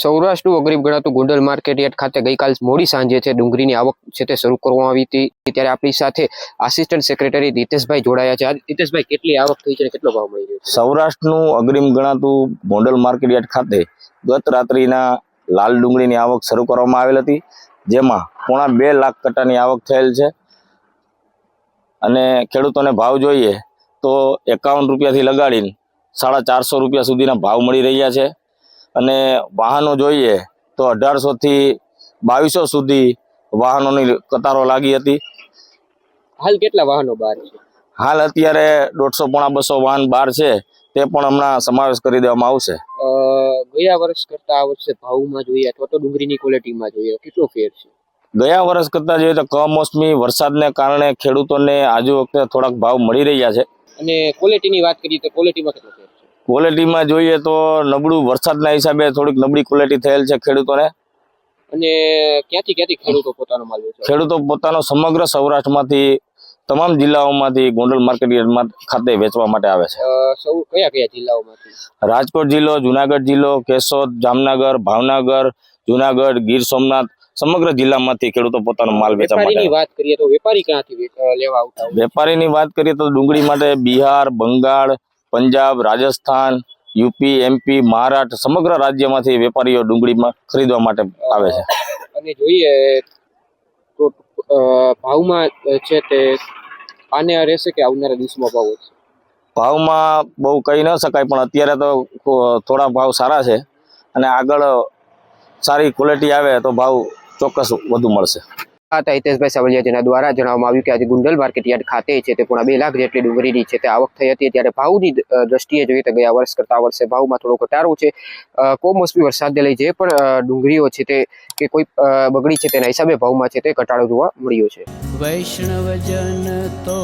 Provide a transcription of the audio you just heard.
સૌરાષ્ટ્રનું અગ્રીમ ગણાતું Gondal market yard ખાતે ગઈકાલ મોડી સાંજે છે ડુંગળીની આવક છે તે શરૂ કરવામાં આવી હતી। ત્યારે આપણી સાથે આસિસ્ટન્ટ સેક્રેટરી રીતેશભાઈ જોડાયા છે। રીતેશભાઈ, કેટલી આવક થઈ છે અને કેટલો ભાવ મળી રહ્યો છે? સૌરાષ્ટ્રનું અગ્રીમ ગણાતું ગોંડલ માર્કેટ યાર્ડ ખાતે ગત રાત્રિના લાલ ડુંગળીની આવક શરૂ કરવામાં આવેલ હતી, જેમાં પોણા 2 લાખ કટ્ટાની આવક થયેલ છે અને ખેડૂતોને ભાવ જોઈએ તો 51 રૂપિયાથી લગાડીને 450 રૂપિયા સુધીના ભાવ મળી રહ્યા છે અને વાહનો જોઈએ તો 1800 થી 2200 સુધી વાહનોની કતારો લાગી હતી। હાલ કેટલા વાહનો બહાર છે? હાલ અત્યારે 150 પોણા 200 વાહન બહાર છે, તે પણ હમણાં સમાવેશ કરી દેવામાં આવશે। ગયા વર્ષ કરતા આ વર્ષે ભાવમાં જોઈએ અથવા તો ડુંગળીની ક્વોલિટીમાં જોઈએ કેટલો ફેર છે? ગયા વર્ષ કરતા જોઈએ તો કમોસમી વરસાદને કારણે ખેડૂતોને આજુ વખતે થોડાક ભાવ મળી રહ્યા છે અને ક્વોલિટીની વાત કરીએ તો ક્વોલિટીમાં કેટલો ફેર છે? ક્વોલિટીમાં જોઈએ તો નબળું વરસાદના હિસાબે થોડીક નબળી ક્વોલિટી થયેલ છે ખેડૂતોને। અને ક્યાંથી ખેડૂતો પોતાનો માલ વેચે? ખેડૂતો પોતાનો સમગ્ર સૌરાષ્ટ્રમાંથી તમામ જિલ્લાઓમાંથી ગોંડલ માર્કેટ યાર્ડ ખાતે વેચવા માટે આવે છે। સૌ કયા જિલ્લાઓમાંથી? રાજકોટ જિલ્લો, જુનાગઢ જિલ્લો, કેશોદ, જામનગર, ભાવનગર, જુનાગઢ, ગીર સોમનાથ સમગ્ર જિલ્લામાંથી ખેડૂતો પોતાનો માલ વેચવા માટે વેપારીની વાત કરીએ તો વેપારી ક્યાંથી લેવા આવતા હોય? વેપારીની વાત કરીએ તો ડુંગળી માટે બિહાર, બંગાળ, પંજાબ, રાજસ્થાન, યુપી, એમપી, મહારાષ્ટ્ર સમગ્ર રાજ્યમાંથી વેપારીઓ ડુંગળીમાં ખરીદવા માટે આવે છે। અને જોઈએ તો ભાવમાં છે તે આને રહેશે કે આવનારા દિવસમાં ભાવ વધશે? ભાવમાં બહુ કહી ન શકાય, પણ અત્યારે તો થોડા ભાવ સારા છે અને આગળ સારી ક્વોલિટી આવે તો ભાવ ચોક્કસ વધુ મળશે। આ હતા હિતેશભાઈ સાવલિયા, જેના દ્વારા જણાવવામાં આવ્યું કે આજે ગોંડલ માર્કેટ યાર્ડ ખાતે છે તે પોણા 2 લાખ જેટલી ડુંગળીની છે તે આવક થઈ હતી। ત્યારે ભાવની દ્રષ્ટિએ જોઈએ તો ગયા વર્ષ કરતા આ વર્ષે ભાવમાં થોડો ઘટાડો છે। કમોસમી વરસાદને લઈ જે પણ ડુંગળીઓ છે તે કે કોઈ બગડી છે તેના હિસાબે ભાવમાં છે તે ઘટાડો જોવા મળ્યો છે। વૈષ્ણવજન તો